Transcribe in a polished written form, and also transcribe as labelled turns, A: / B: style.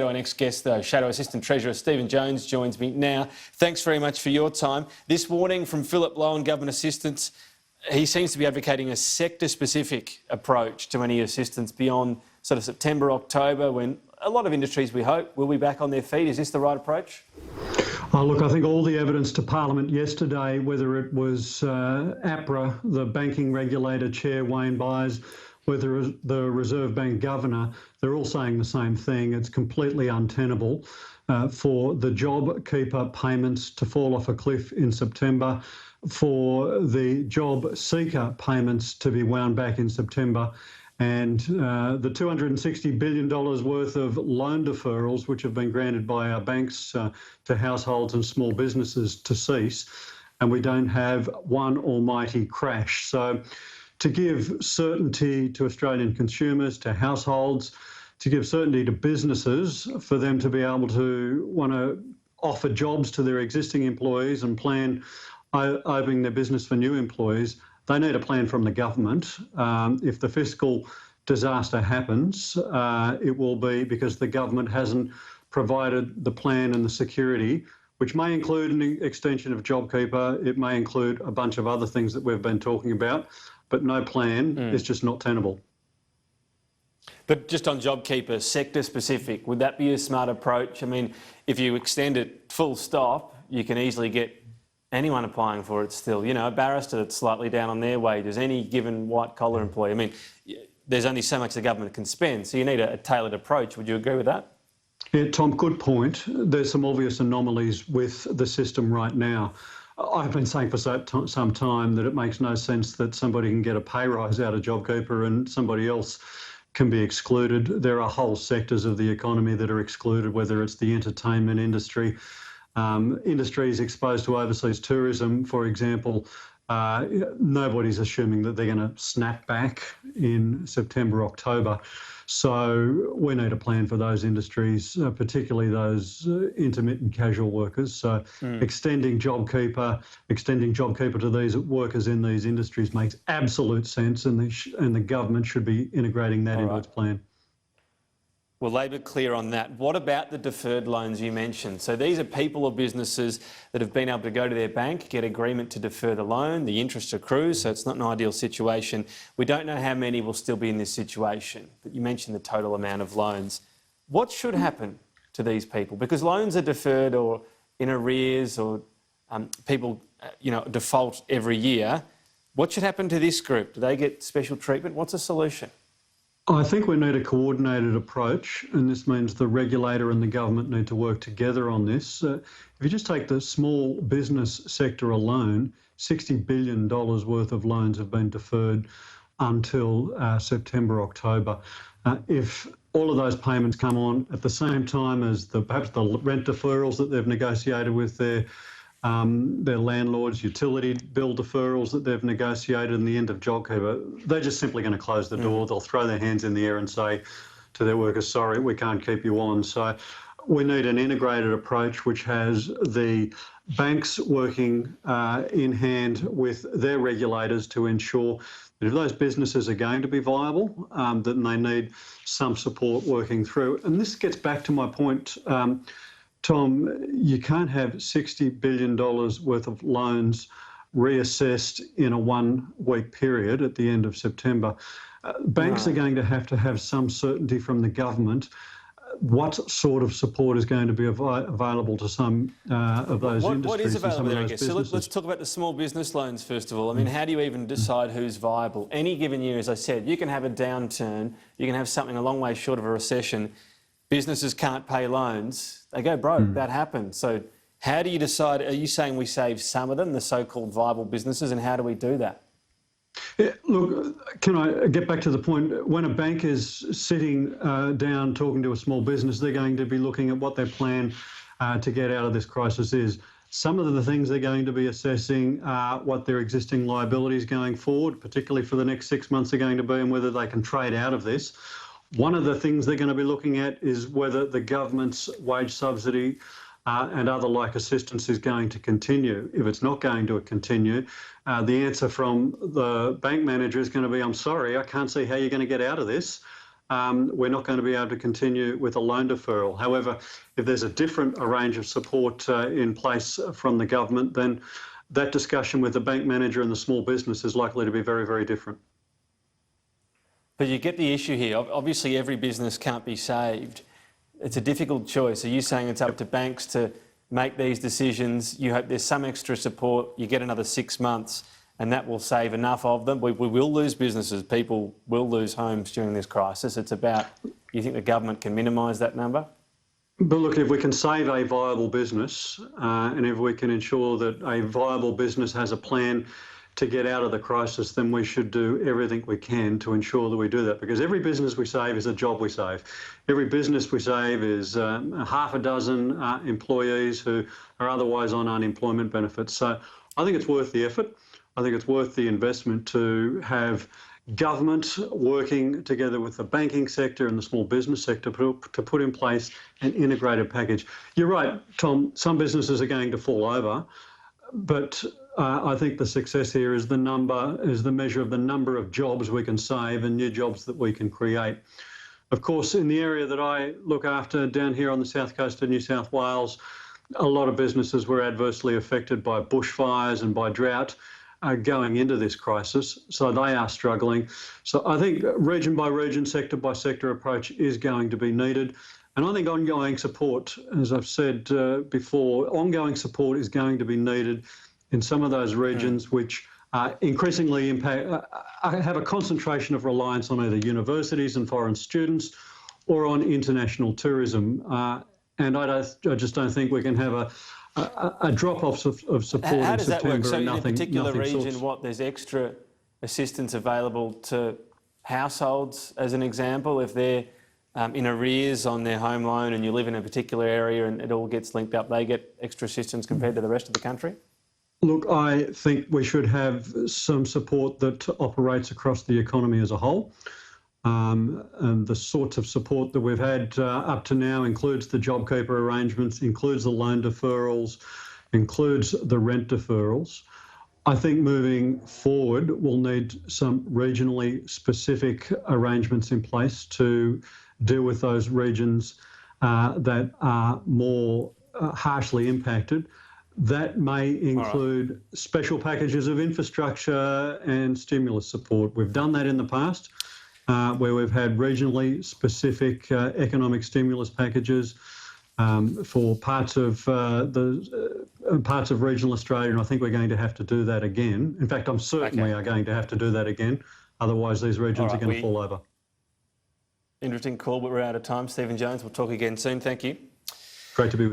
A: Our next guest, though, Shadow Assistant Treasurer Stephen Jones, joins me now. Thanks very much for your time. This warning from Philip Lowen, Government Assistants, he seems to be advocating a sector-specific approach to any assistance beyond sort of September, October, when a lot of industries, we hope, will be back on their feet. Is this the right approach?
B: Oh, look, I think all the evidence to Parliament yesterday, whether it was APRA, the banking regulator chair, Wayne Byers, whether the Reserve Bank governor, they're all saying the same thing. It's completely untenable for the JobKeeper payments to fall off a cliff in September, for the job seeker payments to be wound back in September, and the $260 billion worth of loan deferrals, which have been granted by our banks to households and small businesses, to cease. And we don't have one almighty crash. So to give certainty to Australian consumers, to households, to give certainty to businesses for them to be able to want to offer jobs to their existing employees and plan opening their business for new employees, they need a plan from the government. If the fiscal disaster happens, it will be because the government hasn't provided the plan and the security, which may include an extension of JobKeeper. It may include a bunch of other things that we've been talking about, but no plan is just not tenable.
A: But just on JobKeeper, sector specific, would that be a smart approach? I mean, if you extend it full stop, you can easily get anyone applying for it still. You know, a barrister that's slightly down on their wages, any given white-collar employee. I mean, there's only so much the government can spend, so you need a tailored approach. Would you agree with that?
B: Yeah, Tom, good point. There's some obvious anomalies with the system right now. I've been saying for some time that it makes no sense that somebody can get a pay rise out of JobKeeper and somebody else can be excluded. There are whole sectors of the economy that are excluded, whether it's the entertainment industry, industries exposed to overseas tourism, for example. Nobody's assuming that they're going to snap back in September, October. So we need a plan for those industries, particularly those intermittent casual workers. So extending JobKeeper to these workers in these industries makes absolute sense, and the government should be integrating that into its plan.
A: Well, Labor clear on that. What about the deferred loans you mentioned? So these are people or businesses that have been able to go to their bank, get agreement to defer the loan, the interest accrues, so it's not an ideal situation. We don't know how many will still be in this situation, but you mentioned the total amount of loans. What should happen to these people? Because loans are deferred or in arrears, or people default every year. What should happen to this group? Do they get special treatment? What's the solution?
B: I think we need a coordinated approach, and this means the regulator and the government need to work together on this. If you just take the small business sector alone, $60 billion worth of loans have been deferred until September, October. If all of those payments come on at the same time as perhaps the rent deferrals that they've negotiated with their landlords, utility bill deferrals that they've negotiated, in the end of JobKeeper, they're just simply going to close the door. They'll throw their hands in the air and say to their workers, sorry, we can't keep you on. So we need an integrated approach which has the banks working in hand with their regulators to ensure that if those businesses are going to be viable, then they need some support working through. And this gets back to my point, Tom, you can't have $60 billion worth of loans reassessed in a one-week period at the end of September. Banks are going to have some certainty from the government what sort of support is going to be available to some of those industries. What is available there, I guess?
A: So let's talk about the small business loans first of all. I mean, how do you even decide who's viable? Any given year, as I said, you can have a downturn, you can have something a long way short of a recession. Businesses can't pay loans, they go broke, that happens. So how do you decide, are you saying we save some of them, the so-called viable businesses, and how do we do that?
B: Yeah, look, can I get back to the point? When a bank is sitting down talking to a small business, they're going to be looking at what their plan to get out of this crisis is. Some of the things they're going to be assessing are what their existing liabilities going forward, particularly for the next 6 months, are going to be, and whether they can trade out of this. One of the things they're going to be looking at is whether the government's wage subsidy and other like assistance is going to continue. If it's not going to continue, the answer from the bank manager is going to be, I'm sorry, I can't see how you're going to get out of this. we're not going to be able to continue with a loan deferral. However, if there's a different range of support in place from the government, then that discussion with the bank manager and the small business is likely to be very, very different.
A: But you get the issue here. Obviously, every business can't be saved. It's a difficult choice. Are you saying it's up to banks to make these decisions? You hope there's some extra support, you get another 6 months, and that will save enough of them. We will lose businesses. People will lose homes during this crisis. It's about, you think the government can minimise that number?
B: But look, if we can save a viable business and if we can ensure that a viable business has a plan to get out of the crisis, then we should do everything we can to ensure that we do that. Because every business we save is a job we save. Every business we save is half a dozen employees who are otherwise on unemployment benefits. So I think it's worth the effort. I think it's worth the investment to have government working together with the banking sector and the small business sector to put in place an integrated package. You're right, Tom, some businesses are going to fall over, but I think the success here is the measure of the number of jobs we can save and new jobs that we can create. Of course, in the area that I look after down here on the south coast of New South Wales, a lot of businesses were adversely affected by bushfires and by drought going into this crisis, so they are struggling. So I think region by region, sector by sector approach is going to be needed. And I think ongoing support, as I've said before, ongoing support is going to be needed in some of those regions which increasingly have a concentration of reliance on either universities and foreign students or on international tourism. And I just don't think we can have a drop-off of support in September.
A: How does that work? So
B: and
A: in a particular region,
B: sorts.
A: there's extra assistance available to households, as an example, if they're in arrears on their home loan and you live in a particular area and it all gets linked up, they get extra assistance compared to the rest of the country?
B: Look, I think we should have some support that operates across the economy as a whole. And the sorts of support that we've had up to now includes the JobKeeper arrangements, includes the loan deferrals, includes the rent deferrals. I think moving forward, we'll need some regionally specific arrangements in place to deal with those regions that are more harshly impacted. That may include special packages of infrastructure and stimulus support. We've done that in the past, where we've had regionally specific economic stimulus packages for parts of regional Australia, and I think we're going to have to do that again. In fact, I'm certain we are going to have to do that again. Otherwise, these regions are going to fall over.
A: Interesting call, but we're out of time. Stephen Jones, we'll talk again soon. Thank you.
B: Great to be with you.